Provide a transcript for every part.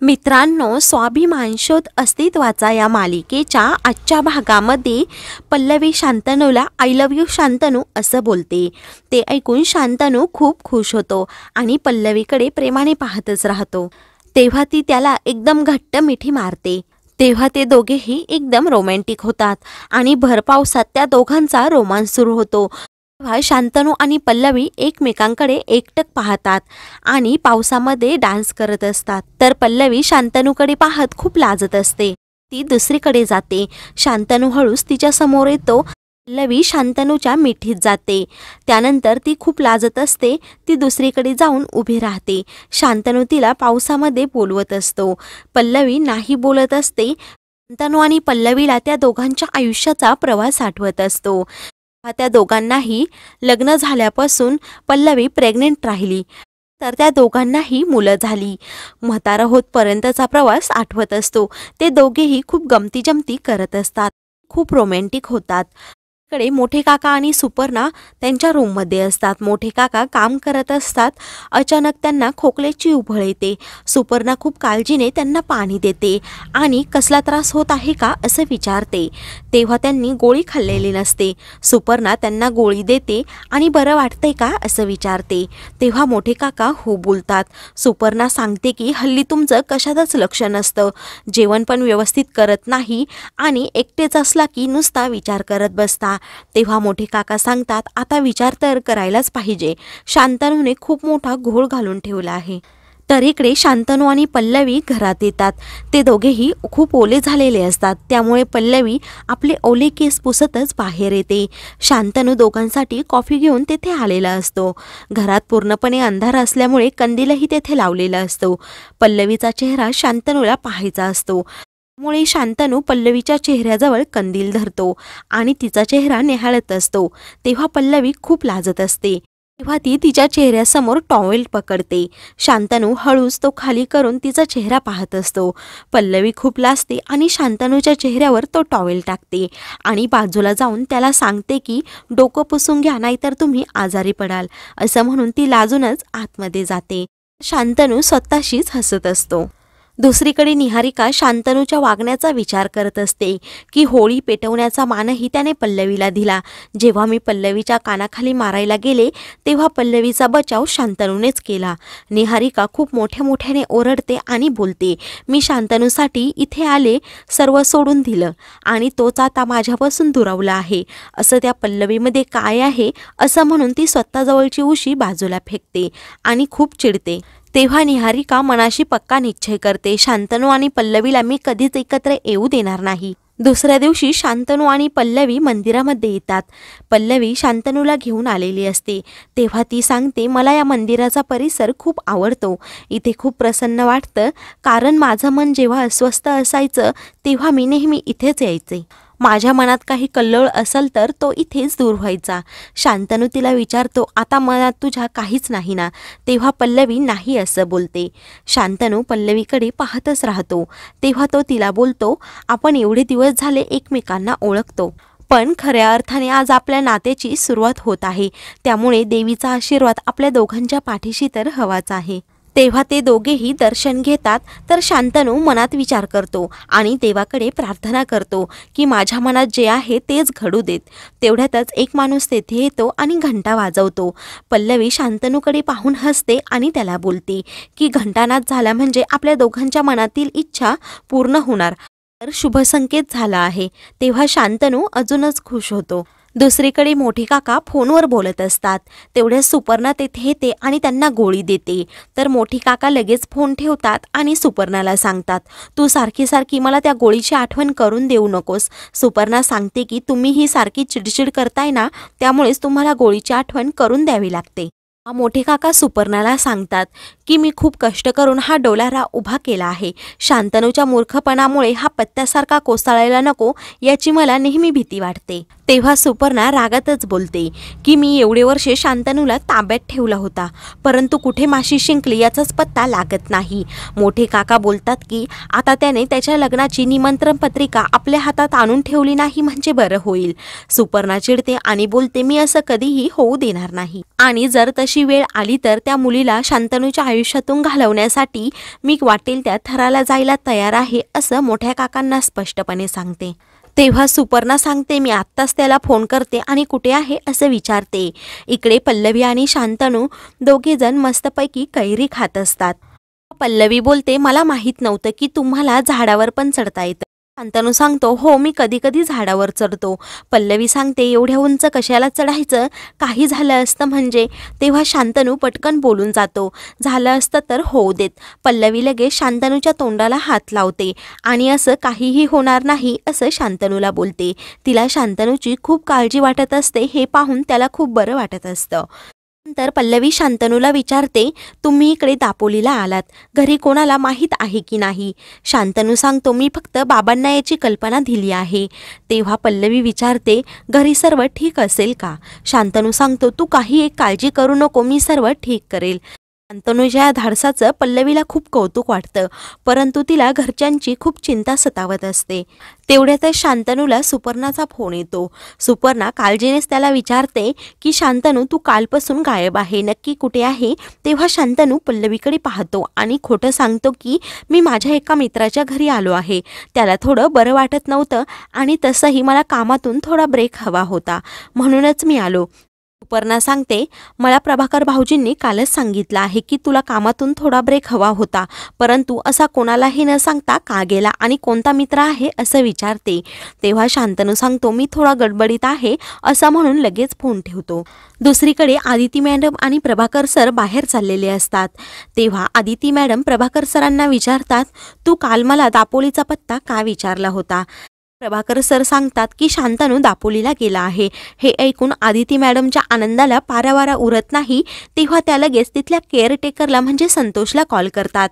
मित्रांनो, स्वाभिमान शोध अस्तित्वाचा या मालिकेच्या आजच्या भागामध्ये पल्लवी शांतनूला आय लव्ह यू शांतनू असं बोलते। ते ऐकून शांतनू खूप खुश होतो आणि पल्लवीकडे प्रेमाने पाहतच राहतो। तेव्हा ती त्याला एकदम घट्ट मिठी मारते। तेव्हा ते दोघेही एकदम रोमॅन्टिक होतात आणि भर पावसात त्या दोघांचा रोमांस सुरू होतो। तेव्हा शांतनू आणि पल्लवी एकमेकांकडे एकटक पाहतात आणि पावसामध्ये डान्स करत असतात। तर पल्लवी शांतनूकडे पाहत खूप लाजत असते। ती दुसरीकडे जाते। शांतनू हळूच तिच्या समोर येतो। पल्लवी शांतनूच्या मिठीत जाते। त्यानंतर ती खूप लाजत असते। ती दुसरीकडे जाऊन उभी राहते। शांतनू तिला पावसामध्ये बोलवत असतो। पल्लवी नाही बोलत असते। शांतनू आणि पल्लवीला त्या दोघांच्या आयुष्याचा प्रवास आठवत असतो। त्या दोघांनाही लग्न झाल्यापासून पल्लवी प्रेग्नेंट राहिली, तर त्या दोघांनाही मुलं झाली। म्हातारा होतपर्यंतचा प्रवास आठवत असतो। ते दोघेही खूप गमती जमती करत असतात, खूप रोमॅन्टिक होतात। कडे मोठे काका आणि सुपर्णा त्यांच्या रूममध्ये असतात। मोठे काका काम करत असतात। अचानक त्यांना खोकल्याची उबळ येते। सुपर्णा खूप काळजीने त्यांना पाणी देते आणि कसला त्रास होत आहे का असं विचारते। तेव्हा त्यांनी गोळी खाल्लेली नसते। सुपर्णा त्यांना गोळी देते आणि बरं वाटतंय का असं विचारते। तेव्हा मोठे काका हो बोलतात। सुपर्णा सांगते की हल्ली तुमचं कशातच लक्ष नसतं, जेवण पण व्यवस्थित करत नाही आणि एकटेच असला की नुसता विचार करत बसता। तेव्हा मोठे काका सांगतात, आता विचार तर करायलाच पाहिजे। शांतनूने खूप मोठा घोळ घालून ठेवला आहे। तर इकडे शांतनू आणि पल्लवी घरात येतात। ते दोघेही खूप ओले झालेले असतात, त्यामुळे पल्लवी आपले ओले केस पुसतच बाहेर येते। शांतनू दोघांसाठी कॉफी घेऊन तेथे आलेला असतो। घरात पूर्णपणे अंधार असल्यामुळे कंदीलही तेथे लावलेला असतो। पल्लवीचा चेहरा शांतनूला पाहायचा असतो, त्यामुळे शांतनू पल्लवीच्या चेहऱ्याजवळ कंदील धरतो आणि तिचा चेहरा निहाळत असतो। तेव्हा पल्लवी खूप लाजत असते। तेव्हा ती तिच्या चेहऱ्यासमोर टॉवेल पकडते। शांतनू हळूच तो खाली करून तिचा चेहरा पाहत असतो। पल्लवी खूप लाजते आणि शांतनूच्या चेहऱ्यावर तो टॉवेल टाकते आणि बाजूला जाऊन त्याला सांगते की डोकं पुसून घ्या, नाहीतर तुम्ही आजारी पडाल असं म्हणून ती लाजूनच आतमध्ये जाते। शांतनू स्वतःशीच हसत असतो। दुसरीकडे निहारिका शांतनूच्या वागण्याचा विचार करत असते की होळी पेटवण्याचा मानही त्याने पल्लवीला दिला। जेव्हा मी पल्लवीच्या कानाखाली मारायला गेले तेव्हा पल्लवीचा बचाव शांतनूनेच केला। निहारिका खूप मोठ्याने ओरडते आणि बोलते, मी शांतनूसाठी इथे आले, सर्व सोडून दिलं आणि तोच आता माझ्यापासून दुरावला आहे। असं त्या पल्लवीमध्ये काय आहे असं म्हणून ती स्वतःजवळची उशी बाजूला फेकते आणि खूप चिडते। तेव्हा निहारिका मनाशी पक्का निश्चय करते, शांतनू आणि पल्लवीला मी कधीच एकत्र येऊ देणार नाही। दुसऱ्या दिवशी शांतनू आणि पल्लवी मंदिरामध्ये येतात। पल्लवी शांतनूला घेऊन आलेली असते। तेव्हा ती सांगते, मला या मंदिराचा परिसर खूप आवडतो, इथे खूप प्रसन्न वाटतं, कारण माझं मन जेव्हा अस्वस्थ असायचं तेव्हा मी नेहमी इथेच यायचे। माझ्या मनात काही कल्लोळ असेल तर तो इथेच दूर व्हायचा। शांतनू तिला विचारतो, आता मनात तुझ्या काहीच नाही ना? तेव्हा पल्लवी नाही असं बोलते। शांतनू पल्लवीकडे पाहतच राहतो। तेव्हा तो तिला बोलतो, आपण एवढे दिवस झाले एकमेकांना ओळखतो, पण खऱ्या अर्थाने आज आपल्या नात्याची सुरुवात होत आहे, त्यामुळे देवीचा आशीर्वाद आपल्या दोघांच्या पाठीशी तर हवाच आहे। तेव्हा ते दोघेही दर्शन घेतात। तर शांतनू मनात विचार करतो आणि देवाकडे प्रार्थना करतो की माझ्या मनात जे आहे तेच घडू देत। तेवढ्यातच एक माणूस तेथे येतो आणि घंटा वाजवतो। पल्लवी शांतनूकडे पाहून हसते आणि त्याला बोलते की घंटानाद झाला म्हणजे आपल्या दोघांच्या मनातील इच्छा पूर्ण होणार, तर शुभ संकेत झाला आहे। तेव्हा शांतनू अजूनच खुश होतो। दुसरीकडे मोठे काका फोनवर बोलत असतात। तेवढ्या सुपर्णा तेथे येते आणि त्यांना गोळी देते। तर मोठी काका लगेच फोन ठेवतात आणि सुपर्णाला सांगतात, तू सारखी सारखी मला त्या गोळीची आठवण करून देऊ नकोस। सुपर्णा सांगते की तुम्ही ही सारखी चिडचिड करताय ना, त्यामुळेच तुम्हाला गोळीची आठवण करून द्यावी लागते। मोठे काका सुपर्णाला सांगतात की मी खूप कष्ट करून हा डोलारा उभा केला आहे। शांतनूच्या मूर्खपणामुळे हा पत्त्यासारखा कोसळायला नको याची मला नेहमी भीती वाटते। तेव्हा सुपर्णा रागातच बोलते की मी एवढे वर्षे शांतनूला ताब्यात ठेवला होता, परंतु कुठे माशी शिंकली याचाच पत्ता लागत नाही. मोठे काका बोलतात की आता त्याने त्याच्या लग्नाची निमंत्रण पत्रिका आपल्या हातात आणून ठेवली नाही म्हणजे बरं होईल. सुपर्णा चिडते आणि बोलते मी असं कधीही होऊ देणार नाही, आणि जर तशी वेळ आली तर त्या मुलीला शांतनूच्या आयुष्यातून घालवण्यासाठी मी वाटेल त्या थराला जायला तयार आहे, असं मोठ्या काकांना स्पष्टपणे सांगते. तेव्हा सुपर्णा सांगते मी आत्ताच त्याला फोन करते आणि कुठे आहे असं विचारते. इकडे पल्लवी आणि शांतनू दोघेजण मस्तपैकी कैरी खात असतात. पल्लवी बोलते मला माहीत नव्हतं की तुम्हाला झाडावर पण चढता येतं. शांतनू सांगतो हो मी कधी कधी झाडावर चढतो. पल्लवी सांगते एवढ्या उंच कशाला चढायचं, काही झालं असतं म्हणजे. तेव्हा शांतनू पटकन बोलून जातो झालं असतं तर होऊ देत. पल्लवी लगेच शांतनूच्या तोंडाला हात लावते आणि असं काहीही होणार नाही असं शांतनूला बोलते. तिला शांतनूची खूप काळजी वाटत असते हे पाहून त्याला खूप बरं वाटत असतं. नंतर पल्लवी शांतनूला विचारते तुम्ही इकडे दापोलीला आलात, घरी कोणाला माहीत आहे की नाही. शांतनू सांगतो मी फक्त बाबांना याची कल्पना दिली आहे. तेव्हा पल्लवी विचारते घरी सर्व ठीक असेल का. शांतनू सांगतो तू काही एक काळजी करू नको, मी सर्व ठीक करेल. शांतनूच्या या धाडसाचं पल्लवीला खूप कौतुक वाटतं, परंतु तिला घरच्यांची खूप चिंता सतावत असते. तेवढ्यातच शांतनूला सुपर्णाचा फोन येतो. सुपर्णा काळजीनेच त्याला विचारते की शांतनू तू कालपासून गायब आहे, नक्की कुठे आहे. तेव्हा शांतनू पल्लवीकडे पाहतो आणि खोटं सांगतो की मी माझ्या एका मित्राच्या घरी आलो आहे. त्याला थोडं बरं वाटत नव्हतं आणि तसंही मला कामातून थोडा ब्रेक हवा होता, म्हणूनच मी आलो. सुपर्णा सांगते मला प्रभाकर भाऊजींनी कालच सांगितलं आहे की तुला कामातून थोडा ब्रेक हवा होता, परंतु असा कोणालाही न सांगता का गेला आणि कोणता मित्र आहे असं विचारते. तेव्हा शांतनू सांगतो मी थोडा गडबडीत आहे असं म्हणून लगेच फोन ठेवतो. दुसरीकडे आदिती मॅडम आणि प्रभाकर सर बाहेर चाललेले असतात. तेव्हा आदिती मॅडम प्रभाकर सरांना विचारतात तू काल मला दापोलीचा पत्ता का विचारला होता. प्रभाकर सर सांगतात की शांतनू दापोलीला गेला आहे. हे ऐकून आदिती मॅडमच्या आनंदाला पारावारा उरत नाही. तेव्हा त्या लगेच तिथल्या केअरटेकरला म्हणजे संतोषला कॉल करतात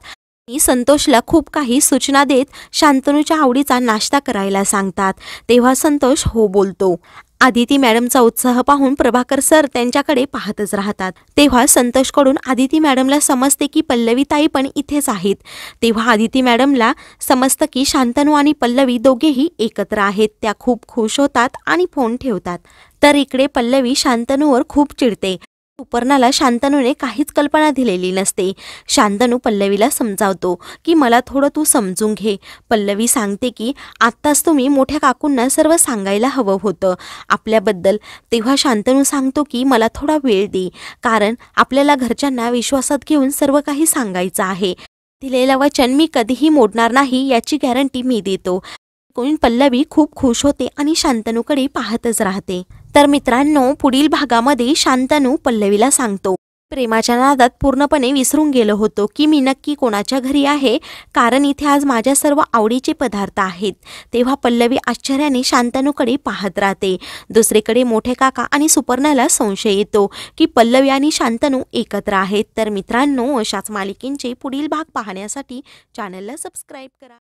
आणि संतोषला खूप काही सूचना देत शांतनूच्या आवडीचा नाश्ता करायला सांगतात. तेव्हा संतोष हो बोलतो. आदिती मॅडमचा उत्साह पाहून प्रभाकर सर त्यांच्याकडे पाहतच राहतात. तेव्हा संतोषकडून आदिती मॅडमला समजते की पल्लवी ताई पण इथेच आहेत. तेव्हा आदिती मॅडमला समजतं की शांतनू आणि पल्लवी दोघेही एकत्र आहेत. त्या खूप खुश होतात आणि फोन ठेवतात. तर इकडे पल्लवी शांतनूवर खूप चिडते. सुपर्णाला शांतनूने काहीच कल्पना दिलेली नसते. शांतनू पल्लवीला समजावतो की मला थोडं तू समजून घे. पल्लवी सांगते की आत्ताच तुम्ही मोठ्या काकूंना सर्व सांगायला हवं होतं आपल्याबद्दल. तेव्हा शांतनू सांगतो की मला थोडा वेळ दे, कारण आपल्याला घरच्यांना विश्वासात घेऊन सर्व काही सांगायचं आहे. दिलेलं वचन मी कधीही मोडणार नाही याची गॅरंटी मी देतो. पल्लवी खूप खुश होते आणि शांतनूकडे पाहतच राहते. तर मित्रांनो पुढील भागामध्ये शांतनू पल्लवीला सांगतो प्रेमाच्या नादात पूर्णपणे विसरून गेलो होतो की मी नक्की कोणाच्या घरी आहे, कारण इथे आज माझ्या सर्व आवडीचे पदार्थ आहेत. तेव्हा पल्लवी आश्चर्याने शांतनूकडे पाहत राहते. दुसरीकडे मोठे काका आणि सुपर्णाला संशय येतो की पल्लवी आणि शांतनू एकत्र आहेत. तर मित्रांनो अशाच मालिकेंचे पुढील भाग पाहण्यासाठी चॅनलला सबस्क्राईब करा.